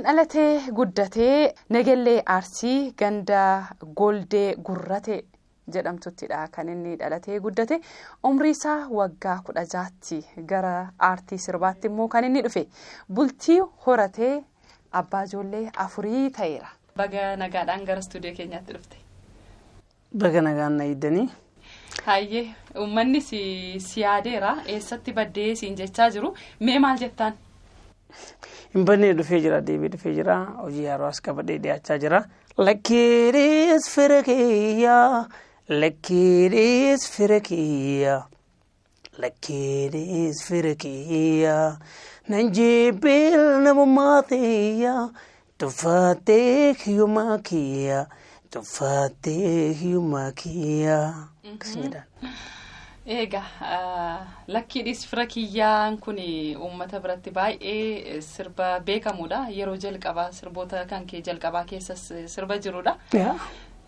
dhalatee guddatee Nagellee Arsii ganda Goldee Gurratee jedhamtuttidha kan inni dhalatee guddate. Umrii isaa waggaa 16tti gara aartii sirbaatti immoo kan inni dhufe. Bultii horatee abbaa ijoollee 4 ta'eera. Baga nagaadhaan gara stuudiyoo keenyaatti dhufte. Baga nagaan naydanii. Hayyee uummanni si yaadeera eessatti baddee siin jechaa jiru mee maal jettaan? Imbannee dhufee jira deebii dhufee jira hojii yeroo as qabadee dhiyaachaa jira. Lakkiiris firakiyaa lakkiiris firakiyaa lakkiiris firakiyaa nanjibil namummaatiyaa tufaatee hiyumakiyaa tufaatee hiyumakiyaa. Eega lakkiidhis firakiyyaan kun uummata biratti baay'ee sirba beekamuudha. Yeroo jalqabaa sirboota kan kee jalqabaa keessas sirba jiruudha.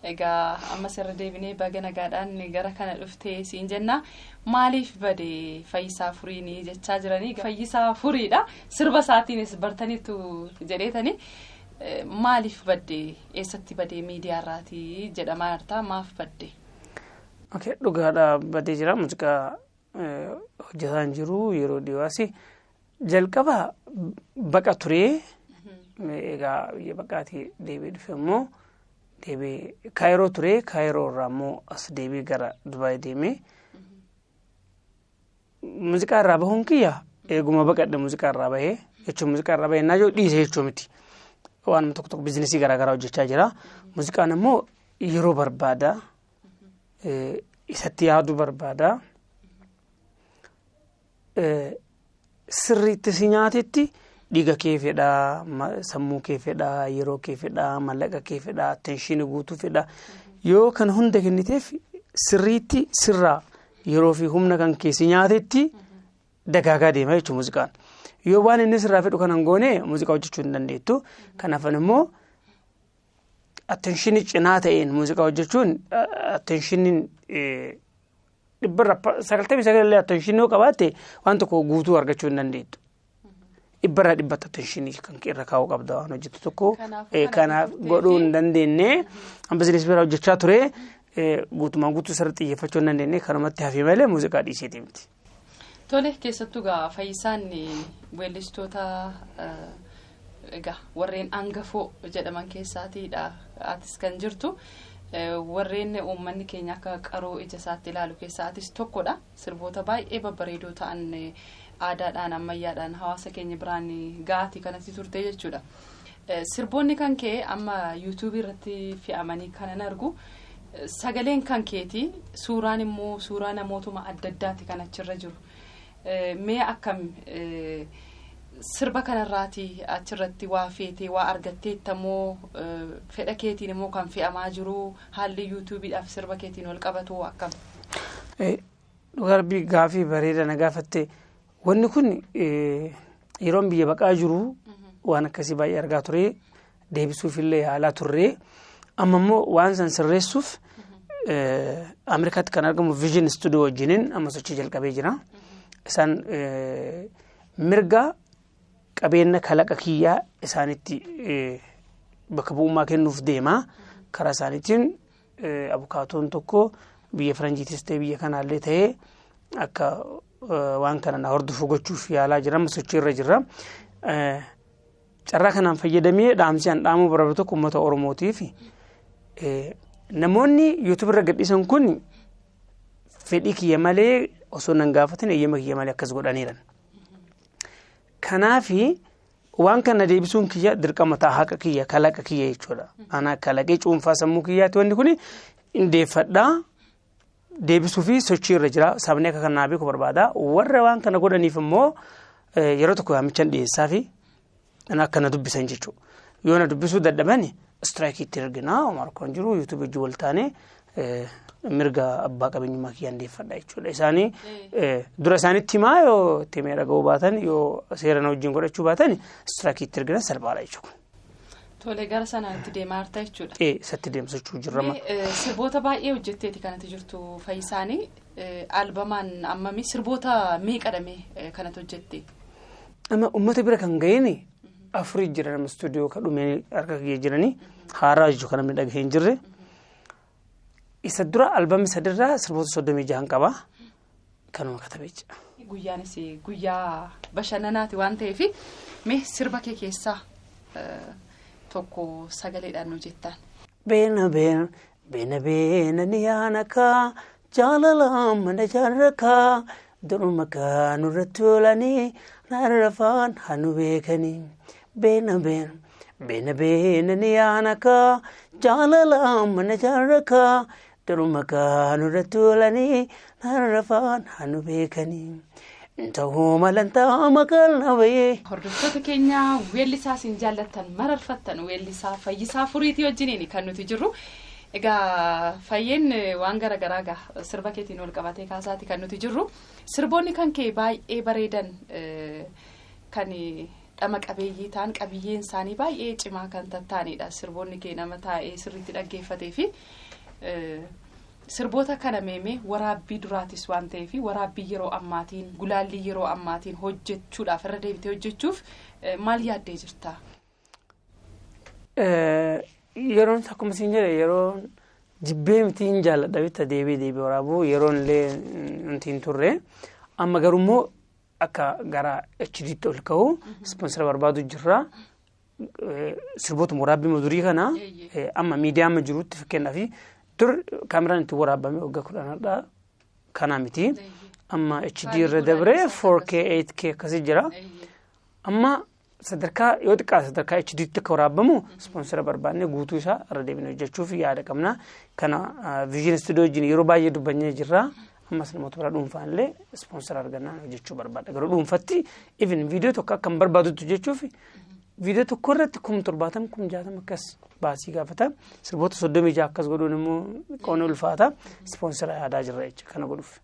Egaa amma sirra deebinee baga nagaadhaan gara kana dhuftee siin jenna. Maaliif bade Fayyisaa Furiin jechaa jiranii? Fayyisaa Furiidha. Sirba isaatiinis bartaniitu jedheetanii. Maaliif badde eessatti badee miidiyaarraati jedhamaa jirta maaf badde? Okay, dhugaadha badee jira muuziqaa hojjetaan jiru yeroo dhiyaasi jalqaba baqa turee egaa biyya baqaatii deebii dhufe immoo deebii Kaayiroo turee Kaayiroo irraa immoo as deebii gara Dubaay deemee muuziqaa irraa bahuun kiyya eeguma baqadhe muuziqaa irraa bahee jechuun muuziqaa irraa bahee naajoo dhiisee jechuu miti waan tokko tokko bizinesii garaagaraa hojjechaa jira muuziqaan immoo yeroo barbaada. Isatti yaaduu barbaada. Sirriitti si nyaatetti dhiiga kee fedhaa, sammuu kee fedhaa, yeroo kee fedhaa, mallaqa kee fedhaa, attention guutuu fedhaa. Yoo kan hunda kenniteef sirriitti sirraa yeroo fi humna kan kee si nyaatetti dagaagaa deema jechuudha muuziqaan. Yoo waan inni sirraa fedhu kan hangoone muuziqaa hojjechuu hin dandeettu. Kanaafan immoo attention cinaa ta'een muuziqaa hojjechuun attention dhibbarra 99 attention yoo qabaatte waan tokko guutuu argachuu hin dandeettu. Dhibbarra dhibbata attention kan irra kaa'uu qabda waan hojjetu tokko kanaaf godhuu hin dandeenye bizinees bira hojjechaa ture guutumaan guutuu sirriitti xiyyeeffachuu hin dandeenye kanumatti hafee malee muuziqaa dhiiseeti miti. Tole keessattuu gaa Fayyisaan weellistoota egaa warreen angafoo jedhaman keessaatiidha atis kan jirtu warreen uummanni keenya akka qaroo ija isaatti ilaalu keessaatis tokkodha. Sirboota baay'ee babbareedoo ta'an aadaadhaan ammayyaadhaan hawaasa keenya biraan gaati kanatti turte jechuudha. Sirboonni kan kee amma YouTube irratti fe'amanii kanan argu sagaleen kan keeti suuraan immoo suuraa namootuma adda addaati kan achirra jiru. Mee akkam sirba kanarraati achirratti waa feetee waa argatteettamoo fedha keetiin immoo kan fe'amaa jiru haalli YouTubeidhaaf sirba keetiin wal qabatu akkam? Dhugarbii gaafii bareeda na gaafatte wanni kun yeroon biyya baqaa jiru waan akkasii baay'ee argaa ture deebisuuf illee yaalaa turre amma immoo waan san sirreessuuf Ameerikaatti kan argamu Vision Studio wajjiniin amma sochii jalqabee jira. Isaan mirga qabeenya kalaqa kiyyaa isaanitti bakka bu'ummaa kennuuf deema. Karaa isaaniitiin abukaatoon tokko biyya Faranjiitis ta'e biyya kanaallee ta'ee akka waan kana na hordofu gochuuf yaalaa jira sochii irra jira. Carraa kanaan fayyadamee dhaamsi an dhaamuu barbaadu tokko uummata Oromootiif namoonni YouTube irra gadhiisan kun fedhii kiyya malee osoo nan gaafatin eeyyama kiyya malee akkas godhaniiran. Kanaafi waan kana deebisuun kiyya dirqama ta'a haqa kiyya kalaqa kiyya jechuudha. Ana kalaqee cuunfaa sammuu kiyyaati wanni kun indeeffadhaa deebisuu fi sochii irra jira. Sabni akka kanaa beeku barbaada. Warra waan kana godhaniif immoo yeroo tokko yaamichaan dhiyeessaa fi akkana dubbisan jechuudha. Yoo na dubbisuu dadhaban strike itti erginaa Omar kan jiru YouTube wajjin wal taane mirga abbaa qabeenyummaa kiyyaa indeeffadha jechuudha. Isaanii dura isaanitti himaa yoo itti himee dhaga'uu baatan yoo seera na wajjin godhachuu baatan strike itti erginan salphaadha jechuudha. Tole gara sanaatti deemaa jirta jechuudha. Isatti deemsachuu jirrama. Sirboota baay'ee hojjetteeti kanatti jirtu Fayyisaanii albamaan ammami sirboota meeqadhame kanatti hojjette? Amma uummata bira kan ga'een afuri jira nama studio kadhumee harka kee jiranii haaraa jiru kana midhaga hin jirre isa dura albamii sadirraa sirboota 36 qaba kanuma katabee jira. Guyyaanis guyyaa bashannanaati waan ta'eef mee sirba kee keessaa tokko sagaleedhaan nu jettaan. Beena beena beena beena ni yaanaka jaalala mana jaarraka duruma kaanurratti oolanii narrafaan hanu beekanii beena beena beena beena ni yaanaka jaalala mana jaarraka duruma kaanurratti oolanii narrafaan hanu beekanii ta'uu malantaa maqalna wayee. Hordoftoota keenya weellisaa isin jaallattan mararfattan weellisaa Fayyisaa Furiitii wajjiniin kan nuti jirru. Egaa Fayyeen waan garaagaraa gaa sirba keetiin wal qabatee kaasaati kan nuti jirru. Sirboonni kan kee baay'ee bareedan kan dhama qabeeyyii ta'an qabiyyeen isaanii baay'ee cimaa kan tattaanidha. Sirboonni kee nama taa'ee sirriitti dhaggeeffatee fi sirboota kana meemee waraabbii duraatis waan ta'eef waraabbii yeroo ammaatiin gulaallii yeroo ammaatiin hojjechuudhaaf irra deebitee hojjechuuf maal yaaddee jirta? Yeroon akkuma isin jedhe yeroon jibbee mitiin jaalladha bitta deebii waraabuu yeroon illee nuti hin turre amma garummoo akka gara HD'tti ol ka'u sponsora barbaadu jirra. Sirboota waraabbii madurii kana amma miidiyaa amma jirutti fakkeenyaaf dur kaameraan itti waraabame waggaa 10 kana miti amma HD irra dabree 4K 8K akkasii jira amma sadarkaa yoo xiqqaa sadarkaa HD tti akka waraabamu sponsora barbaadne guutuu isaa irra deebinee hojjechuuf yaada qabna kana Vision Studio wajjin yeroo baay'ee dubbannee jirra ammas namoota bira dhuunfaan illee sponsora argannaa hojjechuu barbaada garuu dhuunfatti even viidiyoo tokko akka hin barbaadutti hojjechuuf viidiyoo tokko irratti 70 60 akkas baasii gaafata sirboota 36 akkas godhuun immoo qoonni ulfaata sponsora yaadaa jirra jechuudha kana godhuuf.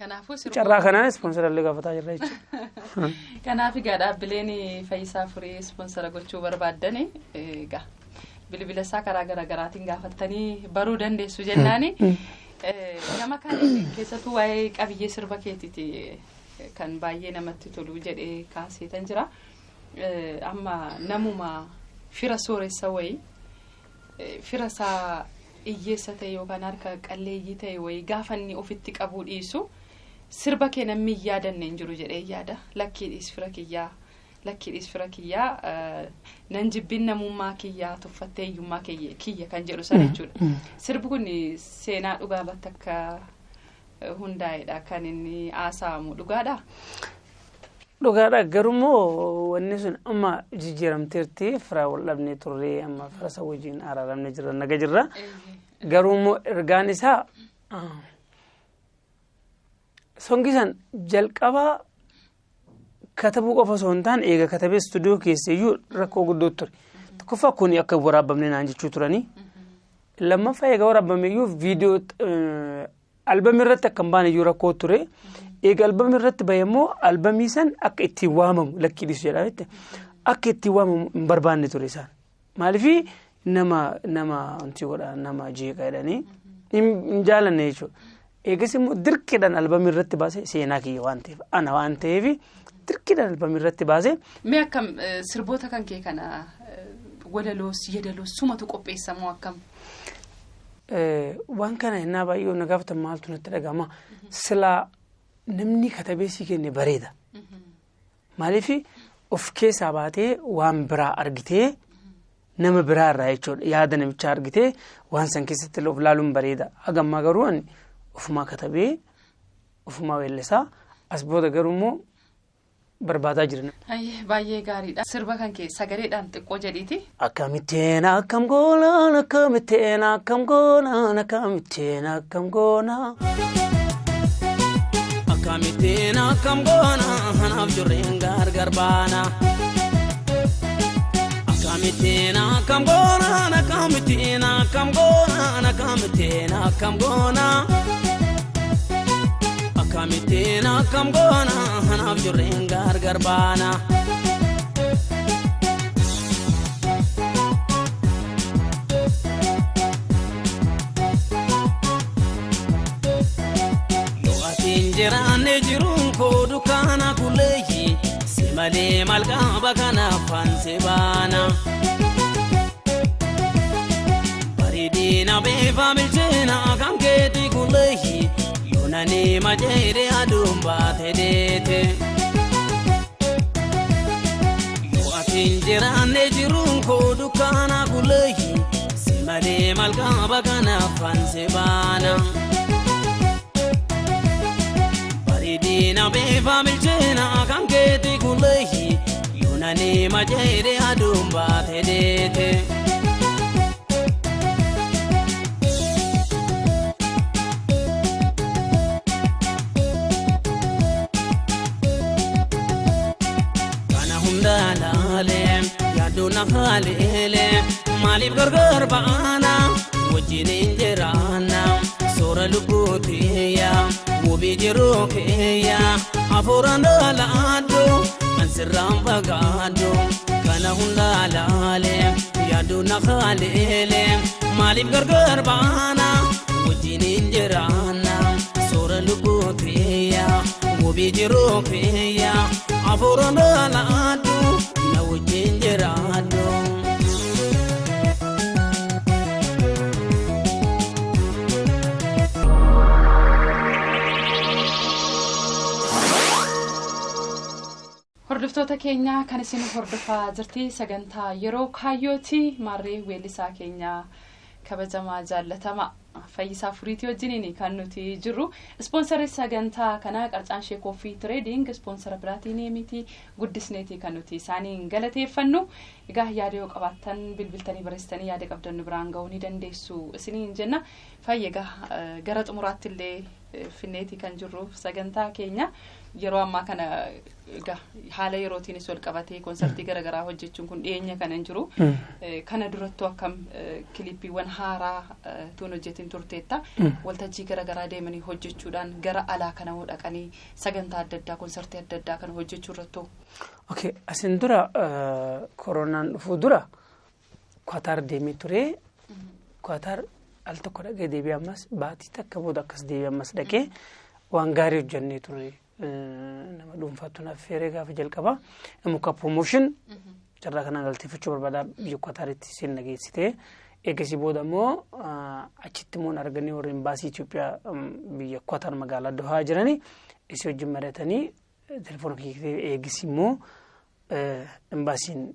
Kanaafuu carraa kanaan sponsora illee gaafataa jirra jechuudha. Kanaaf egaa dhaabbileen Fayyisaa Furii sponsora gochuu barbaaddani egaa bilbila isaa karaa garaagaraatiin gaafattanii baruu dandeessu jennaani nama kan keessattuu waa'ee qabiyyee sirba keetiiti kan baay'ee namatti tolu jedhee kaaseetan jira. Amma namuma fira sooressa wayii fira isaa iyyeessa ta'e yookaan harka qalleeyyii ta'e wayii gaafa inni ofitti qabuu dhiisu sirba kee namni yaadanne hin jiru jedhee yaada lakkiidhis fira kiyyaa nan jibbin namummaa kiyyaa tuffattee hiyyummaa kiyya kan jedhu sana jechuudha. Sirbi kun seenaa dhugaa irratti akka hundaa'edha kan inni haasa'amu dhugaadha. Dhugaadha garuu wanni sun amma jijjiiramteerti fira wal dhabnee turree amma fira isaa wajjin araaramne jirra naga jirra garuu ergaan isaa songisan jalqabaa katabuu qofa osoo hin taane eega katabee stuudiyoo keessayyuu rakkoo guddoo ture tokkoffaa kun akka waraabamne naan jechuu turanii lammaffaa eega waraabameyyuu viidiyoo albamii irratti akka hin baaneyyuu rakkoo ture. Eega albamii irratti bayammoo albamii san akka ittiin waamamu lakkiidhisu jedhamette akka ittiin waamamu hin barbaanne ture isaan maaliifii nama wanti godha nama jeeqa jedhanii hin jaalanne jechuudha. Eegas immoo dirqiidhaan albamii irratti baase seenaa kiyya waan ta'eef ana waan ta'eef dirqiidhaan albamii irratti baase. Mee akkam sirboota kan kee kana walaloos yedaloos sumatu qopheessamoo akkam? Waan kana innaa baay'ee na gaafatan maaltu natti dhagama silaa namni katabeesii kenne bareeda maaliifii of keessaa baatee waan biraa argitee nama biraa irraa jechuudha yaada namichaa argitee waan san keessatti of laaluun bareeda hagammaa garuu ani ofumaa katabee ofumaa weellisaa as booda garuu immoo barbaadaa jiran. Baay'ee gaariidha. Sirba kan kee sagaleedhaan xiqqoo jedhiiti. Akkamitteen akkam goonaan akkamitteen akkam goonaan akkamitteen akkam goonaa. Akkamitteen akkam goonaa hanaaf jirreen gargar baana. Akkamitteen akkam goonaan akkamitteen akkam goonaan akkamitteen akkam goonaa. Akkamitteen akkam goonaa hanaaf jirreen gargar baana. Jiraanne jiruun koo dukaana kulleeyyi Simale malqaba kana fanse bana Baridina befa milchena kanketi kulehi Yonani majere adumba tedete Yo atinjirane jirunko dukana kulehi Simale malqaba kana fanse bana Baridina befa milchena kanketi kulehi Yonani majere adumba tedete Yaduna halele malib gargar baana wajinin jirana sora lubutiya wobi jirokeya afuranda laado ansiram bagado kana hundalale yaduna halele malib gargar baana wajinin jirana sora lubutiya wobi jirokeya afuranda laado Jinjerado Hordoftoota keenya kan isin hordofaa jirti sagantaa yeroo kaayyooti marree weellisaa keenya kabajamaa jaallatama Fayyisaa Furiitii wajjiniin kan nuti jirru sponsor sagantaa kana qarcaan Coffee Trading sponsor Platinumiti guddisneeti kan nuti isaaniin galateeffannu egaa yaada yoo qabaattan bilbiltanii barreessitanii yaada qabdan nu biraan ga'uu ni dandeessu isiniin jenna fayyagaa gara xumuraatti illee finneeti kan jirru sagantaa keenya yeroo ammaa kana egaa haala yerootiinis wal qabatee konsertii garagaraa hojjechuun kun dhiyeenya kan hin jiru kana durattuu akkam kiliippiiwwan haaraa tuun hojjetin turteetta waltajjii garagaraa deemanii hojjechuudhaan gara alaa kana dhaqanii sagantaa adda addaa konsertii adda addaa kana hojjechuu irrattu. Okay, asin dura koronaan dhufuu dura Qatar deemee ture. Qatar al tokko dhaqee deebi'ee ammas baatii takka booda akkas deebi'ee ammas dhaqee waan gaarii hojjennee ture. Nama dhuunfaatu naaf feeree gaafa jalqaba muka promotion carraa kana galteeffachuu barbaada biyya Qataritti isin nageessite eegasii booda immoo achitti immoo arganii warri imbaasii Itoophiyaa biyya Qatar magaalaa Dohaa jiranii isii wajjin maratanii telefoona kiikitee eegasii immoo imbaasiin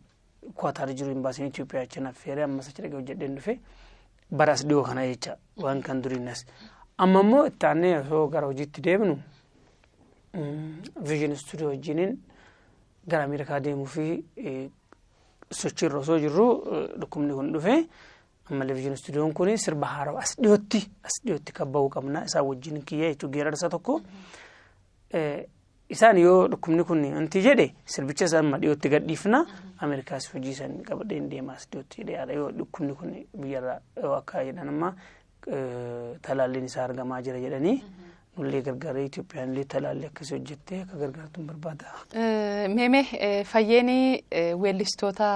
Qatar jiru imbaasiin Itoophiyaa achi naaf feeree ammas achi dhaqee hojjedheen dhufe baras dhiyoo kana jecha waan kan duriinas amma immoo itti aanee osoo gara hojiitti deemnu Vision Studio wajjiniin gara Ameerikaa deemuu fi sochiirra osoo jirru dhukkubni kun dhufe ammallee Vision Studioon kun sirba haaraa as dhiyootti kabba'uu qabna isaa wajjin kiyyaa jechuun geerarsa tokko isaan yoo dhukkubni kun anti jedhe sirbicha isaan dhiyootti gadhiifna Ameerikaas hojii san qabadheen deemaa as dhiyootti jedhe yoo dhukkubni kun biyyarraa akka jedhan amma talaalliin isaa argamaa jira jedhanii Nullee gargaara Itoophiyaan illee talaallee akkasii hojjettee akka gargaartuun barbaada. Meemee fayyeeni weellistoota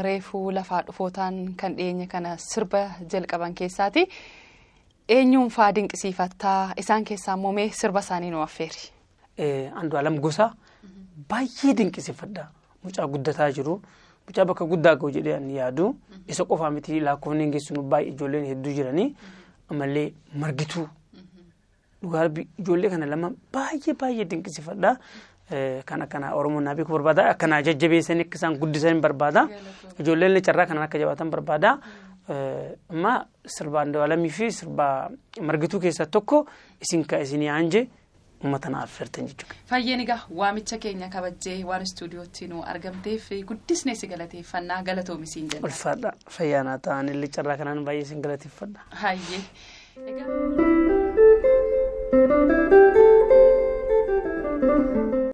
reefuu lafaa dhufootaan kan dhiyeenya kana sirba jalqaban keessaati. Eenyuun faa dinqisiifattaa isaan keessaa immoo mee sirba isaanii nu affeeri. Andu'aalam Gosaa baay'ee dinqisiifadha. Mucaa guddataa jiru. Mucaa bakka guddaa ga'u jedhee ani yaadu. Isa qofaa miti lakkoofni hin geessinu baay'ee ijoolleen hedduu jiranii. Ammallee Margituu. Dhugaa ijoollee kana lama baay'ee dinqisiifadha. Kana Oromoon naa beeku barbaada. Akkana jajjabeessanii akka isaan guddisan barbaada. Ijoolleen carraa kanaan akka jabaatan barbaada. Amma sirba Andu'aalamii fi sirba Margituu keessaa tokko isin isinii aanje uummata naaf firtan jechuudha. Fayyeen egaa waamicha keenya kabajjee waan istuudiyootti nu argamteef guddisnee si galateeffannaa galatoomisiin jenna. Ulfaadha fayyaanaa ta'an illee carraa kanaan baay'ee sin galateeffadha. Hayyee.